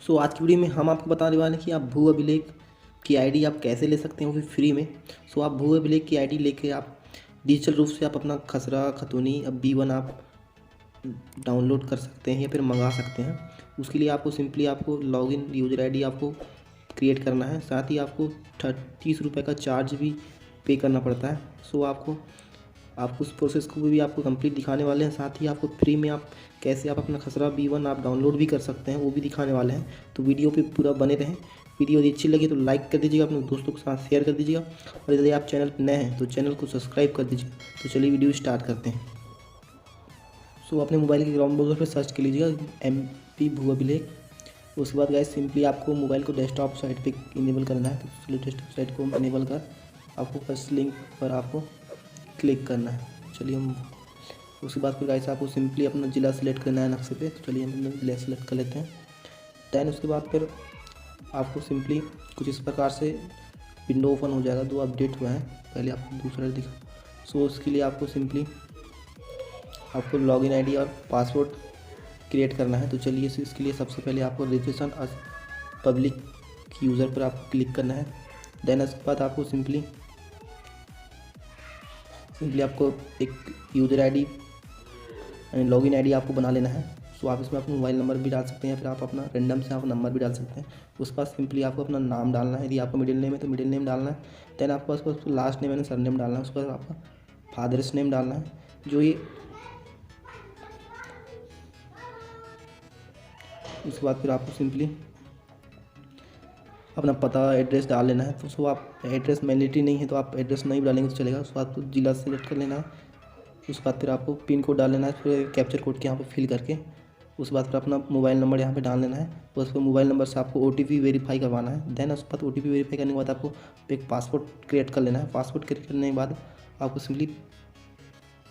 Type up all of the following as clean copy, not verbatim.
सो आज की वीडियो में हम आपको बताने वाले हैं कि आप भू अभिलेख की आईडी आप कैसे ले सकते हैं वो भी फ्री में। सो आप भू अभिलेख की आईडी लेके आप डिजिटल रूप से आप अपना खसरा खतौनी अब B1 आप डाउनलोड कर सकते हैं या फिर मंगा सकते हैं। उसके लिए आपको सिंपली आपको लॉगिन यूज़र आईडी आपको क्रिएट करना है, साथ ही आपको 30 रुपये का चार्ज भी पे करना पड़ता है। सो आपको उस प्रोसेस को भी आपको कंप्लीट दिखाने वाले हैं, साथ ही आपको फ्री में आप कैसे आप अपना खसरा B1 आप डाउनलोड भी कर सकते हैं वो भी दिखाने वाले हैं। तो वीडियो पे पूरा बने रहें। वीडियो यदि अच्छी लगी तो लाइक कर दीजिएगा, अपने दोस्तों के साथ शेयर कर दीजिएगा, और यदि आप चैनल पर नए हैं तो चैनल को सब्सक्राइब कर दीजिए। तो चलिए वीडियो स्टार्ट करते हैं। सो अपने मोबाइल के ग्राउंड ब्राउज़र पर सर्च कर लीजिएगा MP भू अभिलेख। उसके बाद गाइस सिंपली आपको मोबाइल को डेस्कटॉप साइट पे इनेबल करना है। तो चलिए डेस्कटॉप साइट को इनेबल कर आपको फर्स्ट लिंक पर आपको क्लिक करना है। चलिए हम उसके बाद फिर गाइस आपको सिंपली अपना ज़िला सेलेक्ट करना है नक्शे पे। तो चलिए हम ज़िला सेलेक्ट कर लेते हैं। दैन उसके बाद फिर आपको सिंपली कुछ इस प्रकार से विंडो ओपन हो जाएगा। 2 अपडेट हुए हैं, पहले आपको दूसरा दिखा। सो उसके लिए आपको सिंपली आपको लॉगिन आईडी और पासवर्ड क्रिएट करना है। तो चलिए इसके लिए सबसे पहले आपको रजिस्ट्रेशन एज पब्लिक यूज़र पर आपको क्लिक करना है। देन उसके बाद आपको सिंपली आपको एक यूज़र आईडी यानी लॉगिन आईडी आपको बना लेना है। सो आप इसमें अपना मोबाइल नंबर भी डाल सकते हैं, फिर आप अपना रैंडम से आप नंबर भी डाल सकते हैं। उसके बाद सिंपली आपको अपना नाम डालना है, यदि आपका मिडिल नेम है तो मिडिल नेम डालना है। देन आपको उसको लास्ट नेम यानी सरनेम डालना है। उसके बाद आपका फादर्स नेम डालना है। जो ये उसके बाद फिर आपको सिंपली अपना पता एड्रेस डाल लेना है। तो सो आप एड्रेस मैंडेटरी नहीं है तो आप एड्रेस नहीं डालेंगे तो चलेगा। उसके बाद आपको जिला सेलेक्ट कर लेना है। उसके बाद फिर आपको पिन कोड डाल लेना है, फिर कैप्चर कोड के यहाँ पे फिल करके उसके बाद फिर अपना मोबाइल नंबर यहाँ पे डाल लेना है। उस पर मोबाइल नंबर से आपको OTP वेरीफाई करवाना है। देन उसके बाद OTP वेरीफाई करने के बाद आपको एक पासवर्ड क्रिएट कर लेना है। पासवर्ड क्रिएट करने के बाद आपको सिंपली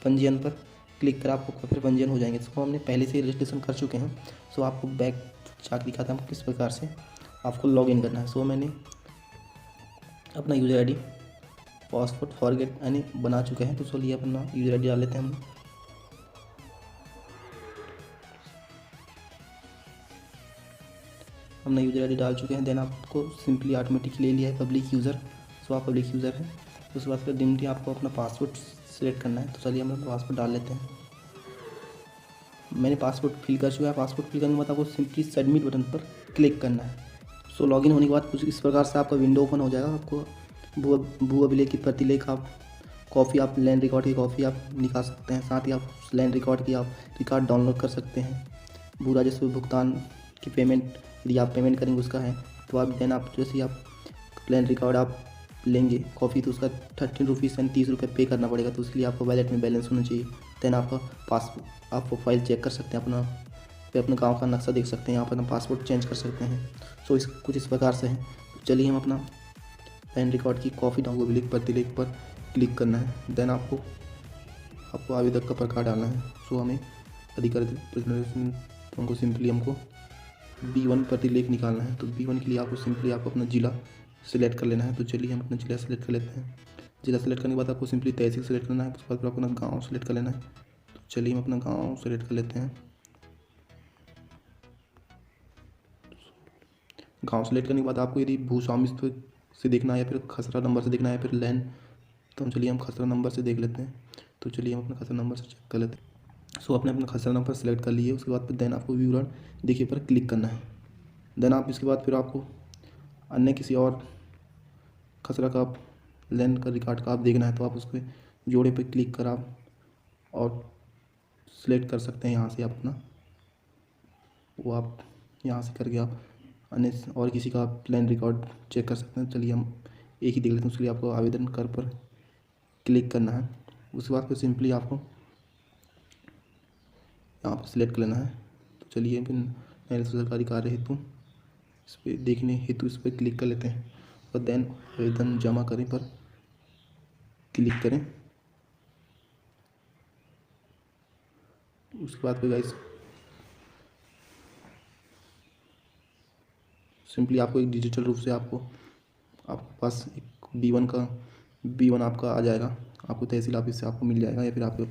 पंजीयन पर क्लिक कर आपको फिर पंजीयन हो जाएंगे। सो हमने पहले से ही रजिस्ट्रेशन कर चुके हैं। सो आपको बैक जाकर दिखाता हूँ किस प्रकार से आपको लॉगिन करना है। सो मैंने अपना यूज़र आईडी पासवर्ड फॉरगेट यानी बना चुके हैं। तो चलिए अपना यूज़र आईडी डाल लेते हैं हम। हमने यूज़र आईडी डाल चुके हैं। देन आपको सिंपली ऑटोमेटिक ले लिया है पब्लिक यूज़र। सो आप पब्लिक यूज़र है। उसके बाद फिर डिमटी आपको अपना पासवर्ड सेलेक्ट करना है। तो चलिए हम पासवर्ड डाल लेते हैं। मैंने पासवर्ड फिल कर चुका है। पासवर्ड फिल करने के बाद आपको सिंपली सबमिट बटन पर क्लिक करना है। सो लॉगिन होने के बाद कुछ इस प्रकार से आपका विंडो ओपन हो जाएगा। आपको भू अभिलेख की प्रतिलेख आप कॉपी आप लैंड रिकॉर्ड की कॉपी आप निकाल सकते हैं, साथ ही आप लैंड रिकॉर्ड की आप रिकॉर्ड डाउनलोड कर सकते हैं। भू राजस्व भुगतान की पेमेंट यदि आप पेमेंट करेंगे उसका है तो आप देन आप जैसे आप लैंड रिकॉर्ड आप लेंगे कॉपी तो उसका 13 रुपीज़ यानी 30 रुपये पे करना पड़ेगा। तो उसके लिए आपको वैलेट में बैलेंस होना चाहिए। देन आपका पासपोर्ट आप प्रोफाइल चेक कर सकते हैं, अपना पे अपने गांव का नक्शा देख सकते हैं, यहाँ पर अपना पासपोर्ट चेंज कर सकते हैं। सो इस कुछ इस प्रकार से है। तो चलिए हम अपना लैंड रिकॉर्ड की कॉपी भू अभिलेख प्रतिलेख पर क्लिक करना है। देन आपको आवेदक का प्रकार डालना है। सो हमें अधिकृत प्रतिनिधि हमको सिंपली हमको B1 प्रतिलेख निकालना है। तो B1 के लिए आपको सिंपली आपको अपना ज़िला सेलेक्ट कर लेना है। तो चलिए हम अपना ज़िला सेलेक्ट कर लेते हैं। ज़िला सेलेक्ट करने के बाद आपको सिंपली तहसील सेलेक्ट करना है। उसके बाद फिर अपना गांव सेलेक्ट कर लेना है। तो चलिए हम अपना गांव सेलेक्ट कर लेते हैं। गांव सेलेक्ट करने के बाद आपको यदि भू स्वामित्व से देखना है या फिर खसरा नंबर से देखना है या फिर लैंड, तो चलिए हम खसरा नंबर से देख लेते हैं। तो चलिए हम अपना खसरा नंबर से चेक कर लेते हैं। सो आपने अपना खसरा नंबर सेलेक्ट कर लिए। उसके बाद फिर देन आपको विवरण देखिए पर क्लिक करना है। देन आप इसके बाद फिर आपको अन्य किसी और खसरा का लैंड का रिकॉर्ड का आप देखना है तो आप उसके जोड़े पे क्लिक कर आप और सिलेक्ट कर सकते हैं यहाँ से आप अपना वो आप यहाँ से करके आप अन्य और किसी का आप लैंड रिकॉर्ड चेक कर सकते हैं। चलिए हम एक ही देख लेते हैं। उसके लिए आपको आवेदन कर पर क्लिक करना है। उसके बाद फिर सिंपली आपको यहाँ पर सिलेक्ट कर लेना है। तो चलिए फिर नए सरकारी कार्य हेतु इस पर देखने हेतु इस पर क्लिक कर लेते हैं और देन आवेदन जमा करें पर क्लिक करें। उसके बाद फिर गाइस सिंपली आपको एक डिजिटल रूप से आपके पास एक B1 आपका आ जाएगा। आपको तहसील ऑफिस से आपको मिल जाएगा या फिर आपको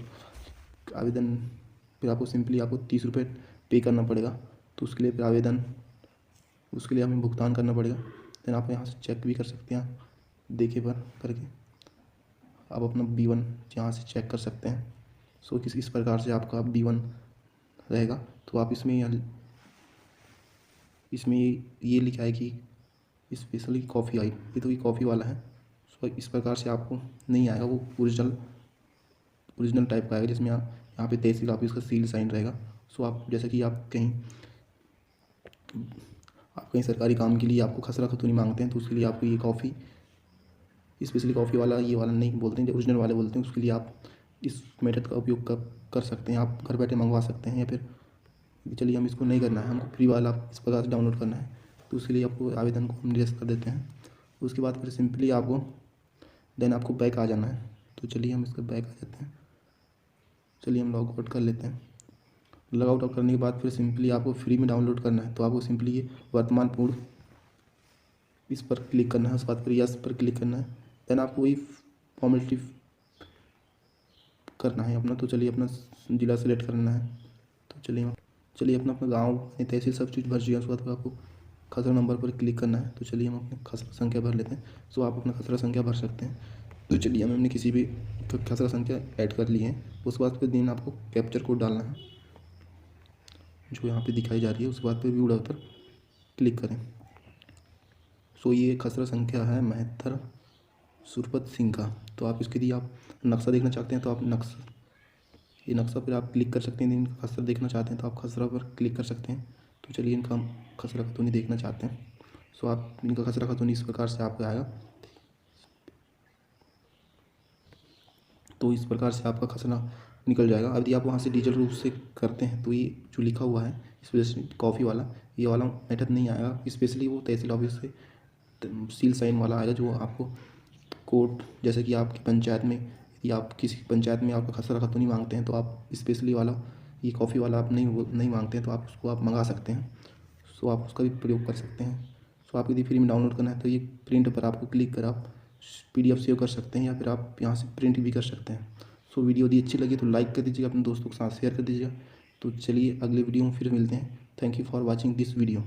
आवेदन फिर आपको सिंपली आपको 30 रुपये पे करना पड़ेगा। तो उसके लिए फिर आवेदन उसके लिए हमें भुगतान करना पड़ेगा। देन आप यहाँ से चेक भी कर सकते हैं, देखे पर करके आप अपना B1 यहाँ से चेक कर सकते हैं। सो इस प्रकार से आपका B1 रहेगा। तो आप इसमें ये लिखा है कि स्पेशली कॉफ़ी आई, ये तो ये कॉफ़ी वाला है। सो इस प्रकार से आपको नहीं आएगा, वो ओरिजिनल टाइप का आएगा, जिसमें आप यहाँ पे तहसील ऑफिस का सील साइन रहेगा। सो आप जैसे कि आप कहीं सरकारी काम के लिए आपको खसरा खतूनी मांगते हैं, तो उसके लिए आपको ये कॉफ़ी स्पेशली कॉफ़ी वाला, ये वाला नहीं बोलते हैं, जो ओरिजिनल वाले बोलते हैं, उसके लिए आप इस मेथड का उपयोग कर सकते हैं। आप घर बैठे मंगवा सकते हैं, या फिर चलिए हम इसको नहीं करना है, हमको फ्री वाला इस प्रकार से डाउनलोड करना है, तो उसके लिए आपको आवेदन को हम निरस्त कर देते हैं। उसके बाद फिर सिंपली आपको बैक आ जाना है। तो चलिए हम इसका बैक आ जाते हैं। चलिए हम लॉग आउट कर लेते हैं। लॉग आउट करने के बाद फिर सिंपली आपको फ्री में डाउनलोड करना है, तो आपको सिंपली ये वर्तमान पूर्ण इस पर क्लिक करना है। उसके बाद फिर यस पर क्लिक करना है। देन आपको वही फॉर्मेलिटी करना है अपना। तो चलिए अपना ज़िला सेलेक्ट करना है। तो चलिए अपना गाँव तहसील सब चीज़ भर दिया। उसके बाद आपको खसरा नंबर पर क्लिक करना है। तो चलिए हम अपने खसरा संख्या भर लेते हैं। सो आप अपना खसरा संख्या भर सकते हैं। तो चलिए हमने किसी भी खसरा संख्या ऐड कर ली है। उसके बाद फिर दिन आपको कैप्चर कोड डालना है, जो यहाँ पे दिखाई जा रही है। उसके बाद फिर व्यू पर क्लिक करें। सो ये खसरा संख्या है महत्तर सुरपत सिंह का। तो आप इसके लिए आप नक्शा देखना चाहते हैं, तो आप ये नक्शा पर आप क्लिक कर सकते हैं। इनका खसरा देखना चाहते हैं तो आप खसरा पर क्लिक कर सकते हैं। तो चलिए इनका हम खसरा खतूनी देखना चाहते हैं। सो आप इनका खसरा खतूनी इस प्रकार से आपका आएगा। तो इस प्रकार से आपका खसरा निकल जाएगा। यदि आप वहाँ से डिजिटल रूप से करते हैं तो ये जो लिखा हुआ है इस वजह से कॉफ़ी वाला, ये वाला मेथड नहीं आएगा। स्पेशली वो तहसील ऑफिस से सील साइन वाला आएगा, जो आपको कोर्ट, जैसे कि आपकी पंचायत में, या आप किसी पंचायत में आपका खसरा खतूनी मांगते हैं, तो आप स्पेशली वाला ये कॉफ़ी वाला आप नहीं मांगते हैं, तो आप उसको आप मंगा सकते हैं। सो आप उसका भी प्रयोग कर सकते हैं। सो आप यदि फ्री में डाउनलोड करना है तो ये प्रिंट पर आपको क्लिक कर आप PDF सेव कर सकते हैं, या फिर आप यहाँ से प्रिंट भी कर सकते हैं। सो वीडियो यदि अच्छी लगी तो लाइक कर दीजिएगा, अपने दोस्तों के साथ शेयर कर दीजिएगा। तो चलिए अगले वीडियो में फिर मिलते हैं। Thank you for watching this video.